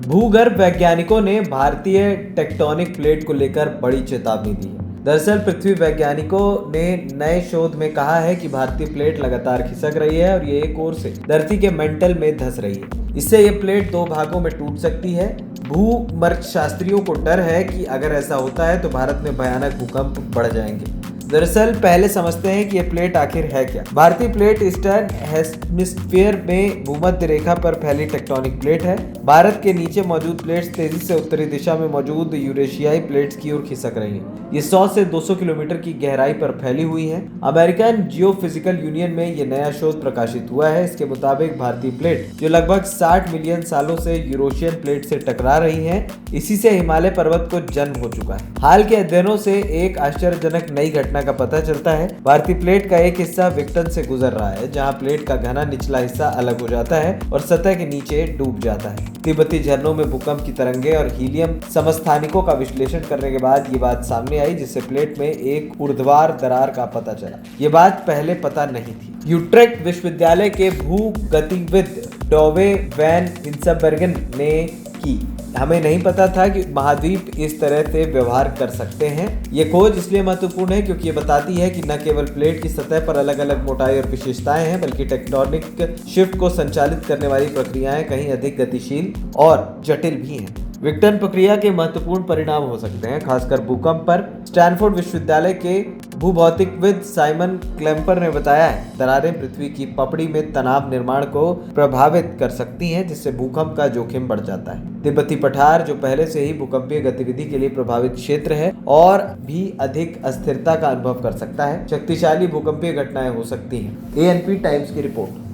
भूगर्भ वैज्ञानिकों ने भारतीय टेक्टोनिक प्लेट को लेकर बड़ी चेतावनी दी है। दरअसल पृथ्वी वैज्ञानिकों ने नए शोध में कहा है कि भारतीय प्लेट लगातार खिसक रही है और ये एक ओर से धरती के मेंटल में धंस रही है। इससे ये प्लेट दो भागों में टूट सकती है। भूमर्क्षशास्त्रियों को डर है कि अगर ऐसा होता है तो भारत में भयानक भूकंप बढ़ जाएंगे। दरअसल पहले समझते हैं कि ये प्लेट आखिर है क्या। भारतीय प्लेट ईस्टर्न हेमिस्फीयर में भूमध्य रेखा पर फैली टेक्टोनिक प्लेट है। भारत के नीचे मौजूद प्लेट्स तेजी से उत्तरी दिशा में मौजूद यूरेशियाई प्लेट्स की ओर खिसक रही हैं। ये 100 से 200 किलोमीटर की गहराई पर फैली हुई है। अमेरिकन जियोफिजिकल यूनियन में ये नया शोध प्रकाशित हुआ है। इसके मुताबिक भारतीय प्लेट जो लगभग 60 मिलियन सालों से यूरोशियन प्लेट से टकरा रही है, इसी से हिमालय पर्वत को जन्म हो चुका है। हाल के अध्ययनों से एक आश्चर्यजनक नई घटना का पता चलता है। भारतीय प्लेट का एक हिस्सा विक्टन से गुजर रहा है, जहां प्लेट का घना निचला हिस्सा अलग हो जाता है और सतह के नीचे डूब जाता है। तिब्बती झरनों में भूकंप की तरंगे और हीलियम समस्थानिकों का विश्लेषण करने के बाद ये बात सामने आई, जिससे प्लेट में एक ऊर्ध्वाधर दरार का पता चला। ये बात पहले पता नहीं थी। यूट्रेक्ट विश्वविद्यालय के भूगतिविद डोवे वैन हिंसनबर्गन ने की। हमें नहीं पता था कि महाद्वीप इस तरह से व्यवहार कर सकते हैं। ये खोज इसलिए महत्वपूर्ण है क्योंकि ये बताती है कि न केवल प्लेट की सतह पर अलग अलग मोटाई और विशेषताएं हैं, बल्कि टेक्टोनिक शिफ्ट को संचालित करने वाली प्रक्रियाएं कहीं अधिक गतिशील और जटिल भी हैं। विक्टन प्रक्रिया के महत्वपूर्ण परिणाम हो सकते हैं, खासकर भूकंप पर। स्टैनफोर्ड विश्वविद्यालय के भूभौतिकविद साइमन क्लेम्पर ने बताया है, दरारें पृथ्वी की पपड़ी में तनाव निर्माण को प्रभावित कर सकती हैं, जिससे भूकंप का जोखिम बढ़ जाता है। तिब्बती पठार जो पहले से ही भूकंपीय गतिविधि के लिए प्रभावित क्षेत्र है और भी अधिक अस्थिरता का अनुभव कर सकता है। शक्तिशाली भूकंपीय घटनाएं हो सकती हैं। एएनपी टाइम्स की रिपोर्ट।